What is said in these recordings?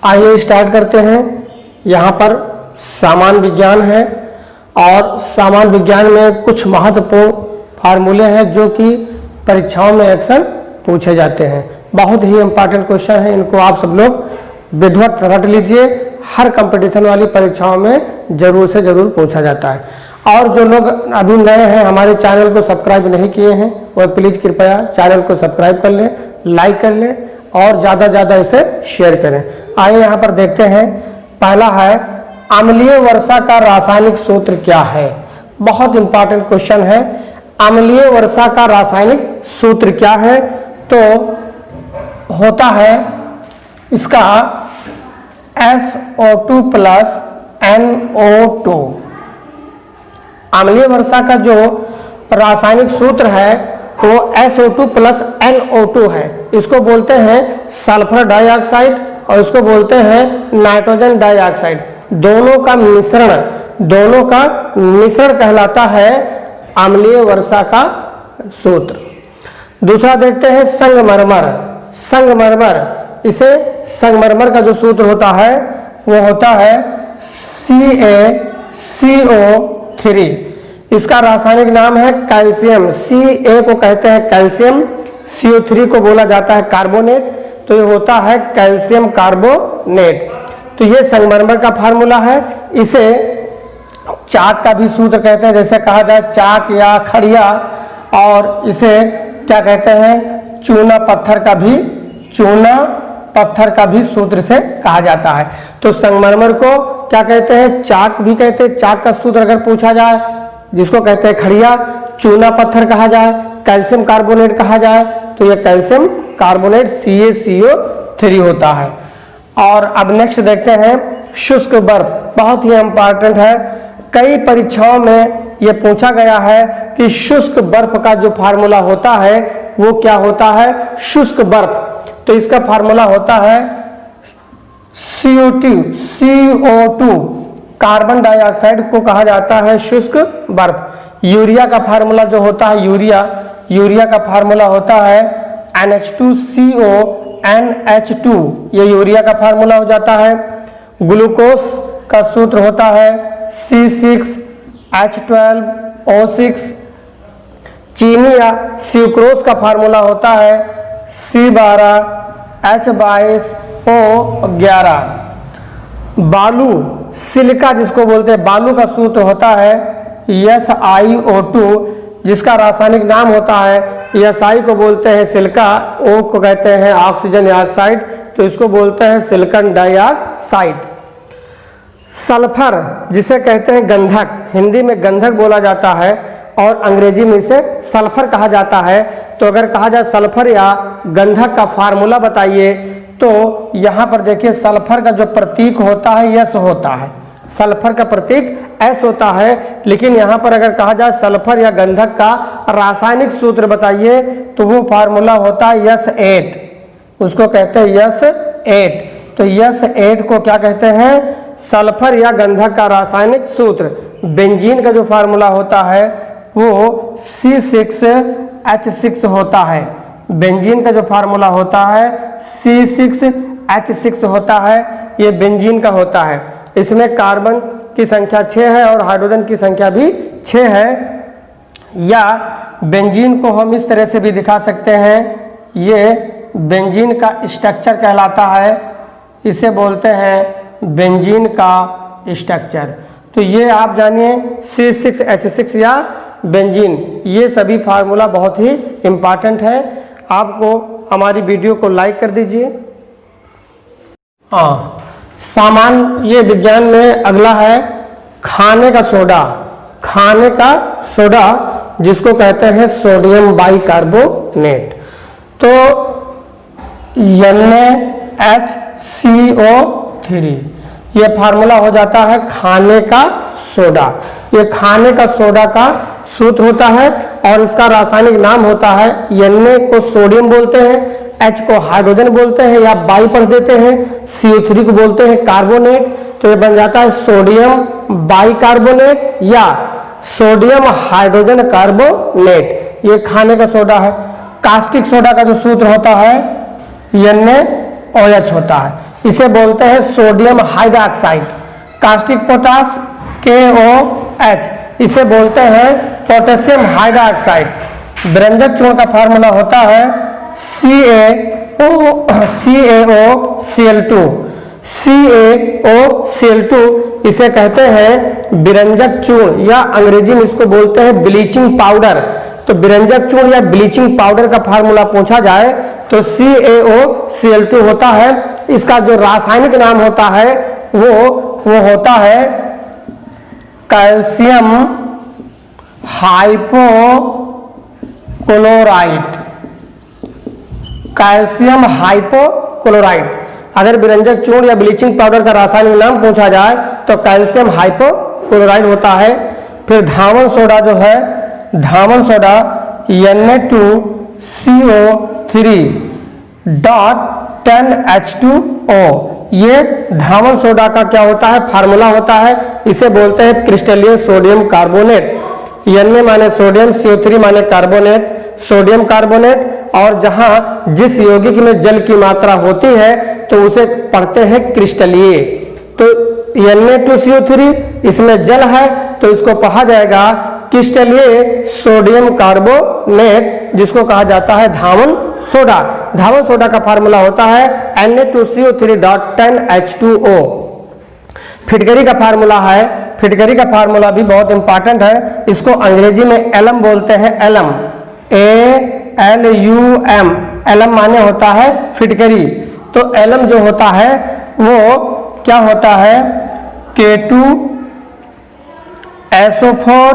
आइए स्टार्ट करते हैं। यहाँ पर सामान्य विज्ञान है और सामान्य विज्ञान में कुछ महत्वपूर्ण फार्मूले हैं जो कि परीक्षाओं में अक्सर पूछे जाते हैं। बहुत ही इम्पोर्टेंट क्वेश्चन है, इनको आप सब लोग विधिवत रट लीजिए। हर कंपटीशन वाली परीक्षाओं में जरूर से ज़रूर पूछा जाता है। और जो लोग अभी नए हैं, हमारे चैनल को सब्सक्राइब नहीं किए हैं, वह प्लीज़ कृपया चैनल को सब्सक्राइब कर लें, लाइक कर लें और ज़्यादा ज़्यादा इसे शेयर करें। आइए यहाँ पर देखते हैं। पहला है अम्लीय वर्षा का रासायनिक सूत्र क्या है। बहुत इंपॉर्टेंट क्वेश्चन है। अम्लीय वर्षा का रासायनिक सूत्र क्या है? तो होता है इसका SO2 प्लस NO2। अम्लीय वर्षा का जो रासायनिक सूत्र है वो SO2 प्लस NO2 है। इसको बोलते हैं सल्फर डाइऑक्साइड और इसको बोलते हैं नाइट्रोजन डाइऑक्साइड। दोनों का मिश्रण कहलाता है अम्लीय वर्षा का सूत्र। दूसरा देखते हैं संगमरमर। संगमरमर का जो सूत्र होता है वो होता है CaCO3। इसका रासायनिक नाम है कैल्शियम। Ca को कहते हैं कैल्शियम, CO3 को बोला जाता है कार्बोनेट, तो ये होता है कैल्शियम कार्बोनेट। तो ये संगमरमर का फार्मूला है। इसे चाक का भी सूत्र कहते हैं, जैसे कहा जाए चाक या खड़िया, और इसे क्या कहते हैं चूना पत्थर का भी सूत्र से कहा जाता है। तो संगमरमर को क्या कहते हैं, चाक भी कहते हैं। चाक का सूत्र अगर पूछा जाए, जिसको कहते हैं खड़िया, चूना पत्थर कहा जाए, कैल्शियम कार्बोनेट कहा जाए, तो यह कैल्शियम कार्बोनेट CaCO3 होता है। और अब नेक्स्ट देखते हैं शुष्क बर्फ। बहुत ही इंपॉर्टेंट है, कई परीक्षाओं में यह पूछा गया है कि शुष्क बर्फ का जो फार्मूला होता है वो क्या होता है, शुष्क बर्फ। तो इसका फार्मूला होता है CO2। कार्बन डाइऑक्साइड को कहा जाता है शुष्क बर्फ। यूरिया का फार्मूला जो होता है, यूरिया का फार्मूला होता है NH2CONH2। ये यूरिया का फार्मूला हो जाता है। ग्लूकोज का सूत्र होता है C6H12O6। चीनी या स्यूक्रोज का फार्मूला होता है C12H22O11। बालू, सिलिका जिसको बोलते हैं, बालू का सूत्र होता है SiO2, जिसका रासायनिक नाम होता है, Si को बोलते हैं सिलिका, O को कहते हैं ऑक्सीजन ऑक्साइड, तो इसको बोलते हैं सिलिकॉन डाइऑक्साइड। सल्फर जिसे कहते हैं गंधक, हिंदी में गंधक बोला जाता है और अंग्रेजी में इसे सल्फर कहा जाता है। तो अगर कहा जाए सल्फर या गंधक का फार्मूला बताइए, तो यहाँ पर देखिए सल्फर का जो प्रतीक होता है S होता है। सल्फर का प्रतीक S होता है, लेकिन यहाँ पर अगर कहा जाए सल्फर या गंधक का रासायनिक सूत्र बताइए, तो वो फार्मूला होता है S8। उसको कहते हैं S8। तो S8 को क्या कहते हैं, सल्फर या गंधक का रासायनिक सूत्र। बेंजीन का जो फार्मूला होता है वो C6H6 होता है। बेंजीन का जो फार्मूला होता है C6H6 होता है, ये बेंजीन का होता है। इसमें कार्बन की संख्या 6 है और हाइड्रोजन की संख्या भी 6 है। या बेंजीन को हम इस तरह से भी दिखा सकते हैं, ये बेंजीन का स्ट्रक्चर कहलाता है, इसे बोलते हैं बेंजीन का स्ट्रक्चर। तो ये आप जानिए C6H6 या बेंजीन, ये सभी फार्मूला बहुत ही इम्पॉर्टेंट है। आपको हमारी वीडियो को लाइक कर दीजिए। सामान्य विज्ञान में अगला है खाने का सोडा जिसको कहते हैं सोडियम बाइकार्बोनेट। तो NaHCO3 ये फार्मूला हो जाता है खाने का सोडा। ये खाने का सोडा का सूत्र होता है और इसका रासायनिक नाम होता है, Na को सोडियम बोलते हैं, H को हाइड्रोजन बोलते हैं या बाई पढ़ देते हैं, CO3 को बोलते हैं कार्बोनेट। तो ये बन जाता है सोडियम बाइकार्बोनेट या सोडियम हाइड्रोजन कार्बोनेट। ये खाने का सोडा है। कास्टिक सोडा का जो सूत्र होता है NaOH होता है। इसे बोलते हैं sodium hydroxide. Caustic potash KOH, इसे बोलते हैं पोटेशियम हाइड्रोक्साइड। विरंजक चूर्ण का फार्मूला होता है CaOCl2। इसे कहते हैं विरंजक चूर्ण या अंग्रेजी में इसको बोलते हैं ब्लीचिंग पाउडर। तो विरंजक चूर्ण या ब्लीचिंग पाउडर का फार्मूला पूछा जाए तो CaOCl2 होता है। इसका जो रासायनिक नाम होता है वो होता है कैल्शियम हाइपोक्लोराइड। Calcium hypochloride. अगर विरंजक चूर्ण या ब्लीचिंग पाउडर का रासायनिक नाम पूछा जाए तो कैल्शियम हाइपोक्लोराइड होता है। फिर धावन सोडा जो है, धावन सोडा Na2CO3.10H2O, ये धावन सोडा का क्या होता है, फार्मूला होता है। इसे बोलते हैं क्रिस्टलीय सोडियम कार्बोनेट। Na माने सोडियम, CO3 माने कार्बोनेट, सोडियम कार्बोनेट। और जहां जिस यौगिक में जल की मात्रा होती है तो उसे पढ़ते हैं क्रिस्टलीय। तो Na2CO3 इसमें जल है तो इसको कहा जाएगा क्रिस्टलीय सोडियम कार्बोनेट, जिसको कहा जाता है धावन सोडा। धावन सोडा का फार्मूला होता है Na2CO3.10H2O। फिटकरी का फार्मूला है, फिटकरी का फार्मूला भी बहुत इंपॉर्टेंट है। इसको अंग्रेजी में एलम बोलते हैं, एलम, ALUM। एलम माने होता है फिटकरी। तो एलम जो होता है वो क्या होता है, K2SO4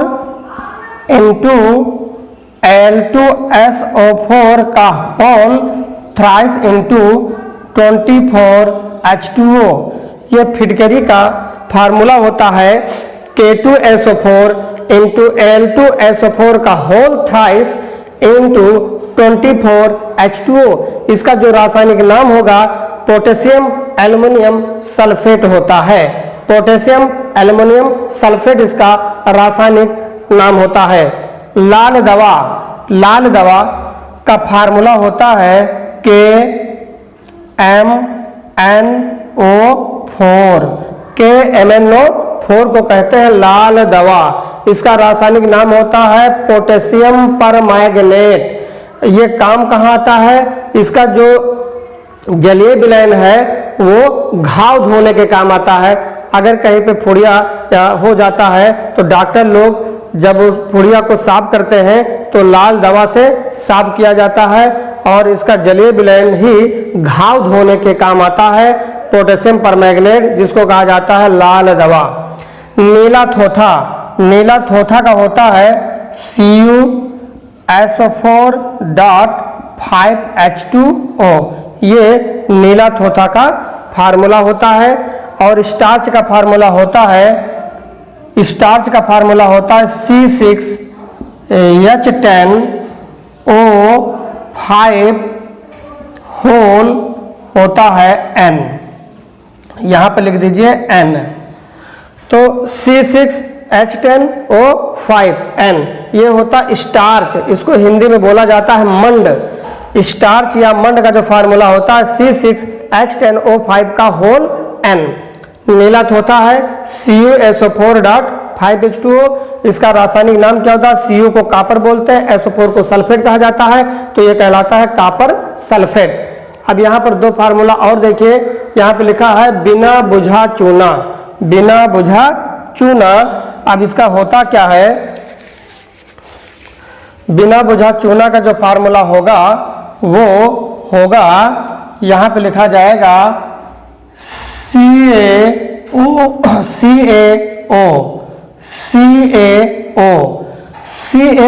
into Al2SO4 का होल थ्राइस into 24H2O। ये फिटकरी का फार्मूला होता है K2SO4 into Al2SO4 का होल थ्राइस into 24H2O। इसका जो रासायनिक नाम होगा पोटेशियम एल्युमिनियम सल्फेट होता है। पोटेशियम एल्युमिनियम सल्फेट इसका रासायनिक नाम होता है। लाल दवा, लाल दवा का फार्मूला होता है KMNO4। KMNO4 को कहते हैं लाल दवा। इसका रासायनिक नाम होता है पोटेशियम परमैंगनेट। ये काम कहाँ आता है, इसका जो जलीय विलयन है वो घाव धोने के काम आता है। अगर कहीं पे फुड़िया हो जाता है तो डॉक्टर लोग जब फुड़िया को साफ करते हैं तो लाल दवा से साफ किया जाता है और इसका जलीय विलयन ही घाव धोने के काम आता है, पोटेशियम परमैंगनेट, जिसको कहा जाता है लाल दवा। नीला थोथा, नीला थोथा का होता है CuSO4.5H2O। ये नीला थोथा का फार्मूला होता है। और स्टार्च का फार्मूला होता है, स्टार्च का फार्मूला होता है C6H10O5 होल होता है N। यहाँ पे लिख दीजिए N। तो C6H10O5N ये होता स्टार्च। इसको हिंदी में बोला जाता है मंड। स्टार्च या मंड का जो फार्मूला होता है C6H10O5 का होल N। नीला थोथा है CuSO4.5H2O। इसका रासायनिक नाम क्या होता है, Cu को कॉपर बोलते हैं, SO4 को सल्फेट कहा जाता है, तो ये कहलाता है कॉपर सल्फेट। अब यहाँ पर दो फार्मूला और देखिए, यहाँ पे लिखा है बिना बुझा चूना, बिना बुझा चूना। अब इसका होता क्या है, बिना बुझा चूना का जो फार्मूला होगा वो होगा, यहाँ पे लिखा जाएगा CaO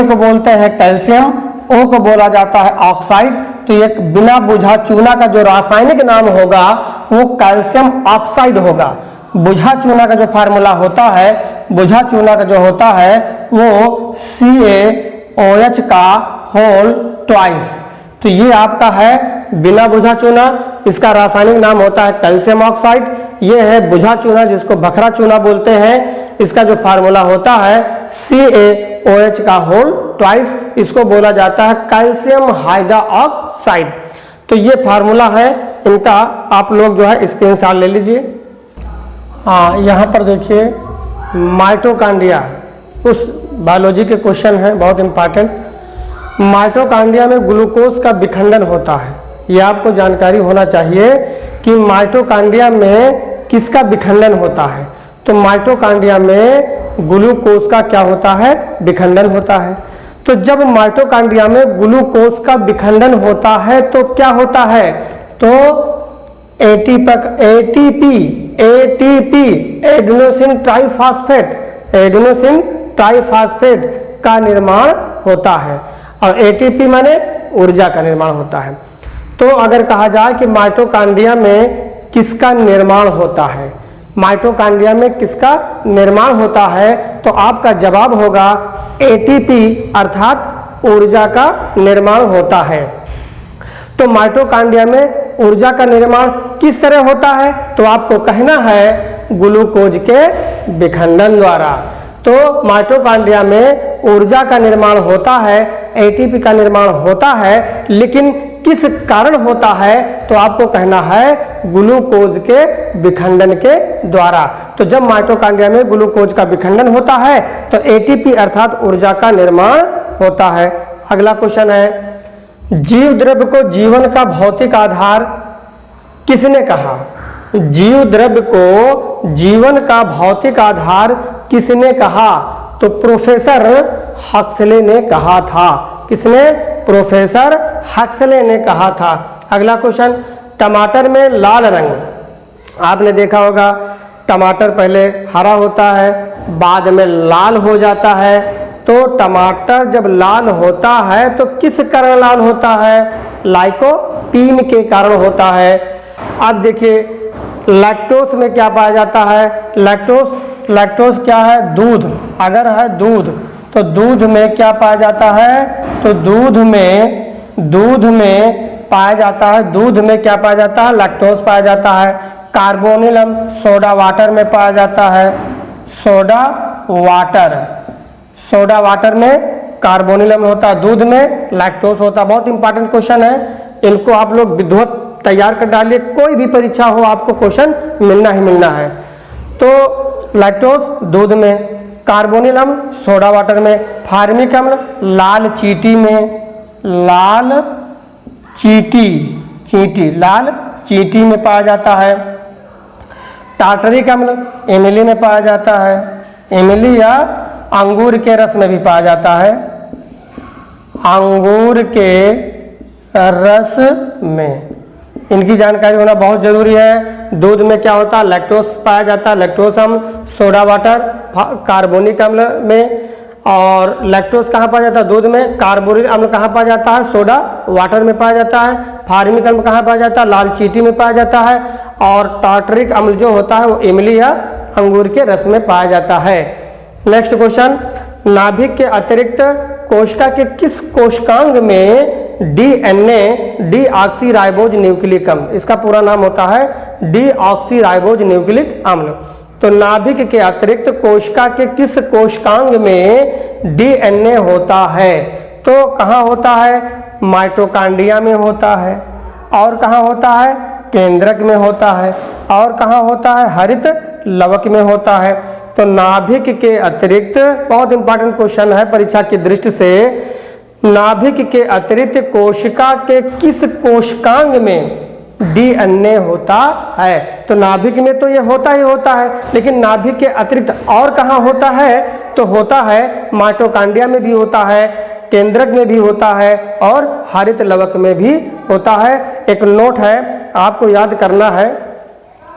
को बोलते हैं कैल्शियम, O को बोला जाता है ऑक्साइड। तो ये बिना बुझा चूना का जो रासायनिक नाम होगा वो कैल्शियम ऑक्साइड होगा। बुझा चूना का जो फार्मूला होता है, बुझा चूना का जो होता है वो CaOH का होल ट्वाइस। तो ये आपका है बिना बुझा चूना, इसका रासायनिक नाम होता है कैल्शियम ऑक्साइड। ये है बुझा चूना जिसको बखरा चूना बोलते हैं, इसका जो फार्मूला होता है CaOH का होल ट्वाइस, इसको बोला जाता है कैल्शियम हाइड्रोक्साइड। तो ये फार्मूला है इनका आप लोग जो है स्क्रीनशॉट ले लीजिए। हाँ, यहाँ पर देखिए माइटोकॉन्ड्रिया, उस बायोलॉजी के क्वेश्चन हैं बहुत इम्पॉर्टेंट। माइटोकॉन्ड्रिया में ग्लूकोज का विखंडन होता है, ये आपको जानकारी होना चाहिए कि माइटोकॉन्ड्रिया में किसका विखंडन होता है। तो माइटोकॉन्ड्रिया में ग्लूकोज का क्या होता है, विखंडन होता है। तो जब माइटोकॉन्ड्रिया में ग्लूकोज का विखंडन होता है तो क्या होता है, तो एटीपी एडेनोसिन ट्राइफॉस्फेट का निर्माण होता है, और एटीपी माने ऊर्जा का निर्माण होता है। तो अगर कहा जाए कि माइटोकॉन्ड्रिया में किसका निर्माण होता है, माइटोकॉन्ड्रिया में किसका निर्माण होता है, तो आपका जवाब होगा एटीपी अर्थात ऊर्जा का निर्माण होता है। तो माइटोकॉन्ड्रिया में ऊर्जा का निर्माण किस तरह होता है, तो आपको कहना है ग्लूकोज के विखंडन द्वारा। तो माइटोकॉन्ड्रिया में ऊर्जा का निर्माण होता है, एटीपी का निर्माण होता है, लेकिन किस कारण होता है, तो आपको कहना है ग्लूकोज के विखंडन के द्वारा। तो जब माइटोकॉन्ड्रिया में ग्लूकोज का विखंडन होता है तो एटीपी अर्थात ऊर्जा का निर्माण होता है। अगला क्वेश्चन है, जीव द्रव्य को जीवन का भौतिक आधार किसने कहा? जीव द्रव्य को जीवन का भौतिक आधार किसने कहा? तो प्रोफेसर हक्सले ने कहा था। किसने? प्रोफेसर हक्सले ने कहा था। अगला क्वेश्चन, टमाटर में लाल रंग, आपने देखा होगा टमाटर पहले हरा होता है बाद में लाल हो जाता है। तो टमाटर जब लाल होता है तो किस कारण लाल होता है? लाइकोपीन के कारण होता है। अब देखिए लैक्टोज में क्या पाया जाता है? लैक्टोज क्या है? दूध। अगर है दूध तो दूध में क्या पाया जाता है? तो दूध में पाया जाता है, दूध में क्या पाया जाता है? लैक्टोज पाया जाता है। कार्बोनिल अम्ल सोडा वाटर में पाया जाता है। सोडा वाटर में कार्बोनिल अम्ल होता है, दूध में लैक्टोज होता है। बहुत इंपॉर्टेंट क्वेश्चन है, इनको आप लोग विधिवत तैयार कर डालिए, कोई भी परीक्षा हो आपको क्वेश्चन मिलना ही मिलना है। तो लैक्टोज दूध में, कार्बोनिल अम्ल सोडा वाटर में, फार्मिक अम्ल लाल चींटी में पाया जाता है। टार्टरिक अम्ल इमली में पाया जाता है, इमली या अंगूर के रस में भी पाया जाता है, अंगूर के रस में। इनकी जानकारी होना बहुत जरूरी है। दूध में क्या होता है? लैक्टोज पाया जाता है, लैक्टोज अम्ल, सोडा वाटर कार्बोनिक अम्ल में। और लैक्टोज कहाँ पाया जाता है? दूध में। कार्बोनिक अम्ल कहाँ पाया जाता है? सोडा वाटर में पाया जाता है। फार्मिक अम्ल कहाँ पाया जाता है? लाल चींटी में पाया जाता है। और टार्टरिक अम्ल जो होता है वो इमली या अंगूर के रस में पाया जाता है। नेक्स्ट क्वेश्चन, नाभिक के अतिरिक्त कोशिका के किस कोशिकांग में डीएनए डीऑक्सीराइबोज न्यूक्लिक अम्ल, इसका पूरा नाम होता है डीऑक्सीराइबोज न्यूक्लिक अम्ल। तो नाभिक के अतिरिक्त कोशिका के किस कोशिकांग में डीएनए होता है? तो कहाँ होता है? माइटोकॉन्ड्रिया में होता है। और कहाँ होता है? केंद्रक में होता है। और कहाँ होता है? हरित लवक में होता है। तो नाभिक के अतिरिक्त, बहुत इंपॉर्टेंट क्वेश्चन है परीक्षा की दृष्टि से, नाभिक के अतिरिक्त कोशिका के किस कोशिकांग में डीएनए होता है? तो नाभिक में तो ये होता ही होता है, लेकिन नाभिक के अतिरिक्त और कहाँ होता है? तो होता है माइटोकॉन्ड्रिया में भी होता है, केंद्रक में भी होता है और हरित लवक में भी होता है। एक नोट है आपको याद करना है,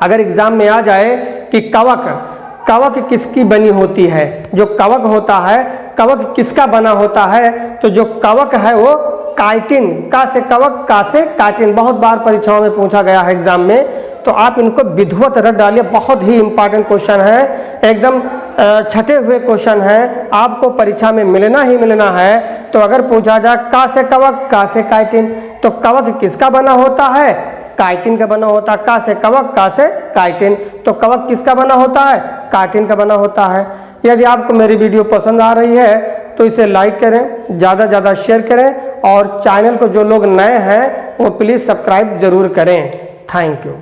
अगर एग्जाम में आ जाए कि कवक किसकी बनी होती है? जो कवक होता है, कवक किसका बना होता है? तो जो कवक है वो काइटिन, का से कवक, का से काइटिन, बहुत बार परीक्षाओं में पूछा गया है एग्जाम में, तो आप इनको विधिवत रट डालिए। बहुत ही इंपॉर्टेंट क्वेश्चन है, एकदम छटे हुए क्वेश्चन है, आपको परीक्षा में मिलना ही मिलना है। तो अगर पूछा जाए का से कवक, का से काइटिन, तो कवक किसका बना होता है? काइटिन का बना होता है। का से कवक, का से काइटिन, तो कवक किसका बना होता है? काइटिन का बना होता है। यदि आपको मेरी वीडियो पसंद आ रही है तो इसे लाइक करें, ज़्यादा से ज़्यादा शेयर करें, और चैनल को जो लोग नए हैं वो प्लीज़ सब्सक्राइब जरूर करें। Thank you.